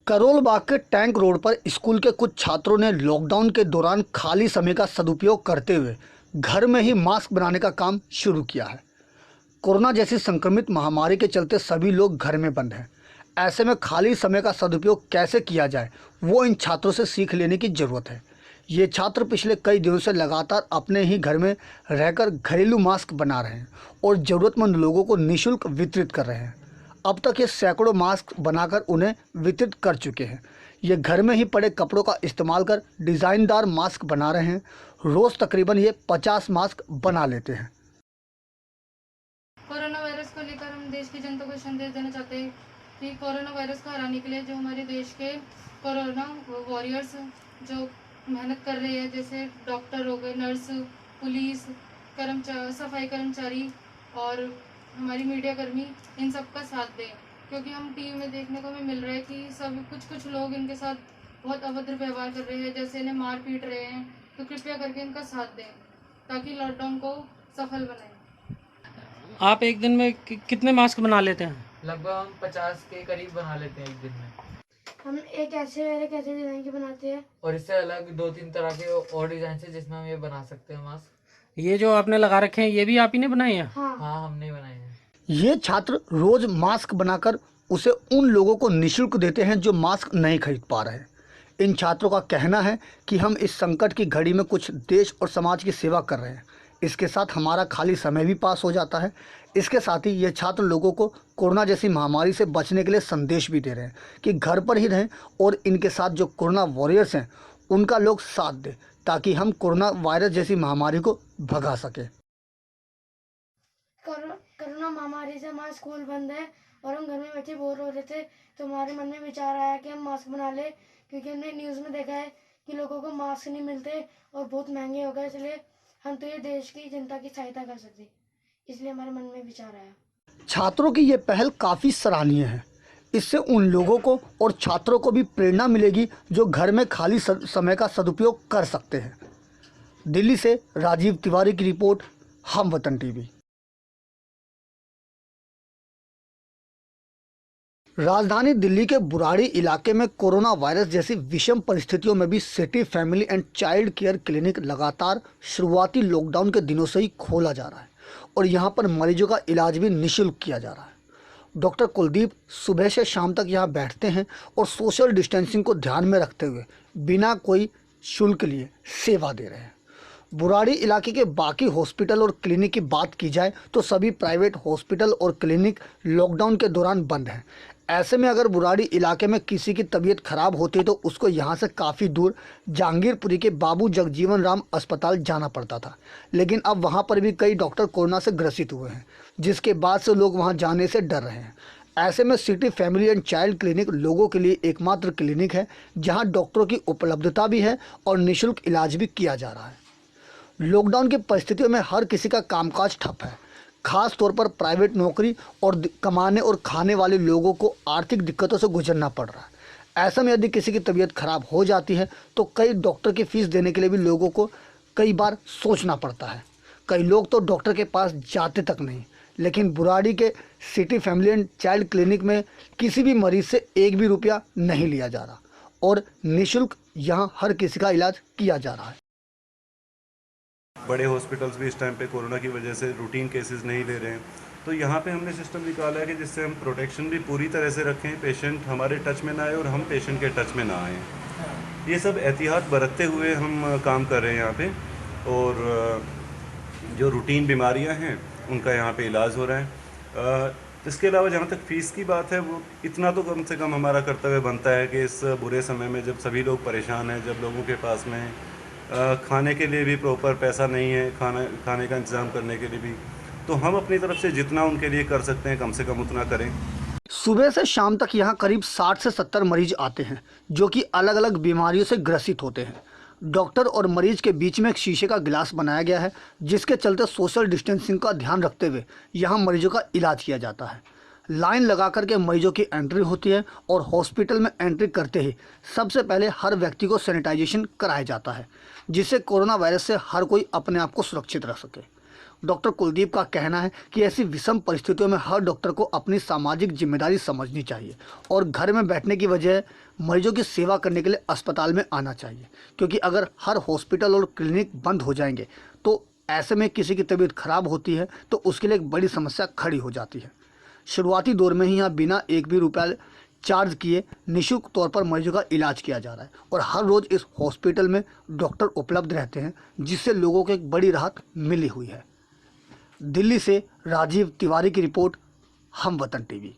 करोल बाग के tank road पर school के कुछ छात्रों ने लॉकडाउन के दौरान खाली समय का सदुपयोग करते हुए घर में ही मास्क बनाने का काम शुरू किया है। कोरोना जैसी संक्रमित महामारी के चलते सभी लोग घर में बंद हैं। ऐसे में खाली समय का सदुपयोग कैसे किया जाए, वो इन छात्रों से सीख लेने की ज़रूरत है। ये छात्र पिछले कई दिनों से लगातार अपने ही घर में रहकर घरेलू मास्क बना रहे हैं और ज़रूरतमंद लोगों को निःशुल्क वितरित कर रहे हैं। अब तक ये सैकड़ों मास्क बनाकर उन्हें वितरित कर चुके हैं। ये घर में ही पड़े कपड़ों का इस्तेमाल कर डिज़ाइनदार मास्क बना रहे हैं। रोज़ तकरीबन ये 50 मास्क बना लेते हैं। कोरोना वायरस को लेकर हम देश की जनता को संदेश देना चाहते हैं कि कोरोना वायरस को हराने के लिए जो हमारे देश के कोरोना वॉरियर्स जो मेहनत कर रहे हैं, जैसे डॉक्टर हो गए, नर्स, पुलिस कर्मचारी, सफाई कर्मचारी और हमारी मीडिया कर्मी, इन सब का साथ दें, क्योंकि हम टीवी में देखने को हमें मिल रहा है कि सब कुछ लोग इनके साथ बहुत अभद्र व्यवहार कर रहे हैं, जैसे इन्हें मार पीट रहे हैं। तो कृपया करके इनका साथ दें ताकि लॉकडाउन को सफल बनाएं। आप एक दिन में कितने मास्क बना लेते हैं? लगभग हम 50 के करीब बना लेते हैं एक दिन में। हम एक ऐसे डिज़ाइन के बनाते हैं और इससे अलग 2-3 तरह के और डिजाइन है जिसमें हम ये बना सकते हैं मास्क। ये जो आपने लगा रखे हैं ये भी आप ही ने बनाए हैं? हाँ, हमने बनाए हैं। ये छात्र रोज मास्क बनाकर उसे उन लोगों को निःशुल्क देते हैं जो मास्क नहीं खरीद पा रहे। इन छात्रों का कहना है कि हम इस संकट की घड़ी में कुछ देश और समाज की सेवा कर रहे हैं। इसके साथ हमारा खाली समय भी पास हो जाता है। इसके साथ ही ये छात्र लोगों को कोरोना जैसी महामारी से बचने के लिए संदेश भी दे रहे हैं कि घर पर ही रहें और इनके साथ जो कोरोना वॉरियर्स हैं उनका लोग साथ दें, ताकि हम कोरोना वायरस जैसी महामारी को भगा सकें। कोरोना महामारी से हमारा स्कूल बंद है और हम घर में बैठे बोर हो रहे थे, तो हमारे मन में विचार आया कि हम मास्क बना ले, क्योंकि हमने न्यूज़ में देखा है कि लोगों को मास्क नहीं मिलते और बहुत महंगे हो गए, इसलिए हम तो ये देश की जनता की सहायता कर सकते, इसलिए हमारे मन में विचार आया। छात्रों की ये पहल काफ़ी सराहनीय है। इससे उन लोगों को और छात्रों को भी प्रेरणा मिलेगी जो घर में खाली समय का सदुपयोग कर सकते हैं। दिल्ली से राजीव तिवारी की रिपोर्ट, हम वतन टीवी। राजधानी दिल्ली के बुराड़ी इलाके में कोरोना वायरस जैसी विषम परिस्थितियों में भी city family and child care clinic लगातार शुरुआती लॉकडाउन के दिनों से ही खोला जा रहा है और यहां पर मरीजों का इलाज भी निःशुल्क किया जा रहा है। डॉक्टर कुलदीप सुबह से शाम तक यहां बैठते हैं और सोशल डिस्टेंसिंग को ध्यान में रखते हुए बिना कोई शुल्क लिए सेवा दे रहे हैं। बुराड़ी इलाके के बाकी हॉस्पिटल और क्लिनिक की बात की जाए तो सभी प्राइवेट हॉस्पिटल और क्लिनिक लॉकडाउन के दौरान बंद हैं। ऐसे में अगर बुराड़ी इलाके में किसी की तबीयत खराब होती तो उसको यहाँ से काफ़ी दूर जहांगीरपुरी के बाबू जगजीवन राम अस्पताल जाना पड़ता था, लेकिन अब वहाँ पर भी कई डॉक्टर कोरोना से ग्रसित हुए हैं, जिसके बाद से लोग वहाँ जाने से डर रहे हैं। ऐसे में city family and child clinic लोगों के लिए एकमात्र क्लिनिक है जहाँ डॉक्टरों की उपलब्धता भी है और निःशुल्क इलाज भी किया जा रहा है। लॉकडाउन की परिस्थितियों में हर किसी का कामकाज ठप है। खास तौर पर प्राइवेट नौकरी और कमाने और खाने वाले लोगों को आर्थिक दिक्कतों से गुजरना पड़ रहा है। ऐसे में यदि किसी की तबीयत खराब हो जाती है तो कई डॉक्टर की फीस देने के लिए भी लोगों को कई बार सोचना पड़ता है। कई लोग तो डॉक्टर के पास जाते तक नहीं, लेकिन बुराड़ी के city family and child clinic में किसी भी मरीज से एक भी रुपया नहीं लिया जा रहा और निःशुल्क यहाँ हर किसी का इलाज किया जा रहा है। बड़े हॉस्पिटल्स भी इस टाइम पे कोरोना की वजह से रूटीन केसेस नहीं ले रहे हैं, तो यहाँ पे हमने सिस्टम निकाला है कि जिससे हम प्रोटेक्शन भी पूरी तरह से रखें, पेशेंट हमारे टच में ना आए और हम पेशेंट के टच में ना आएँ। ये सब एहतियात बरतते हुए हम काम कर रहे हैं यहाँ पे, और जो रूटीन बीमारियाँ हैं उनका यहाँ पे इलाज हो रहा है। इसके अलावा जहाँ तक फ़ीस की बात है, वो इतना तो कम से कम हमारा कर्तव्य बनता है कि इस बुरे समय में जब सभी लोग परेशान हैं, जब लोगों के पास में खाने के लिए भी प्रॉपर पैसा नहीं है, खाने का इंतज़ाम करने के लिए भी, तो हम अपनी तरफ से जितना उनके लिए कर सकते हैं कम से कम उतना करें। सुबह से शाम तक यहाँ करीब 60 से 70 मरीज आते हैं जो कि अलग अलग बीमारियों से ग्रसित होते हैं। डॉक्टर और मरीज के बीच में एक शीशे का गिलास बनाया गया है, जिसके चलते सोशल डिस्टेंसिंग का ध्यान रखते हुए यहाँ मरीजों का इलाज किया जाता है। लाइन लगा करके मरीजों की एंट्री होती है और हॉस्पिटल में एंट्री करते ही सबसे पहले हर व्यक्ति को सैनिटाइजेशन कराया जाता है, जिससे कोरोना वायरस से हर कोई अपने आप को सुरक्षित रख सके। डॉक्टर कुलदीप का कहना है कि ऐसी विषम परिस्थितियों में हर डॉक्टर को अपनी सामाजिक जिम्मेदारी समझनी चाहिए और घर में बैठने की बजाय मरीजों की सेवा करने के लिए अस्पताल में आना चाहिए, क्योंकि अगर हर हॉस्पिटल और क्लिनिक बंद हो जाएंगे तो ऐसे में किसी की तबीयत खराब होती है तो उसके लिए एक बड़ी समस्या खड़ी हो जाती है। शुरुआती दौर में ही यहाँ बिना एक भी रुपया चार्ज किए निःशुल्क तौर पर मरीजों का इलाज किया जा रहा है और हर रोज़ इस हॉस्पिटल में डॉक्टर उपलब्ध रहते हैं, जिससे लोगों को एक बड़ी राहत मिली हुई है। दिल्ली से राजीव तिवारी की रिपोर्ट, हम वतन टीवी।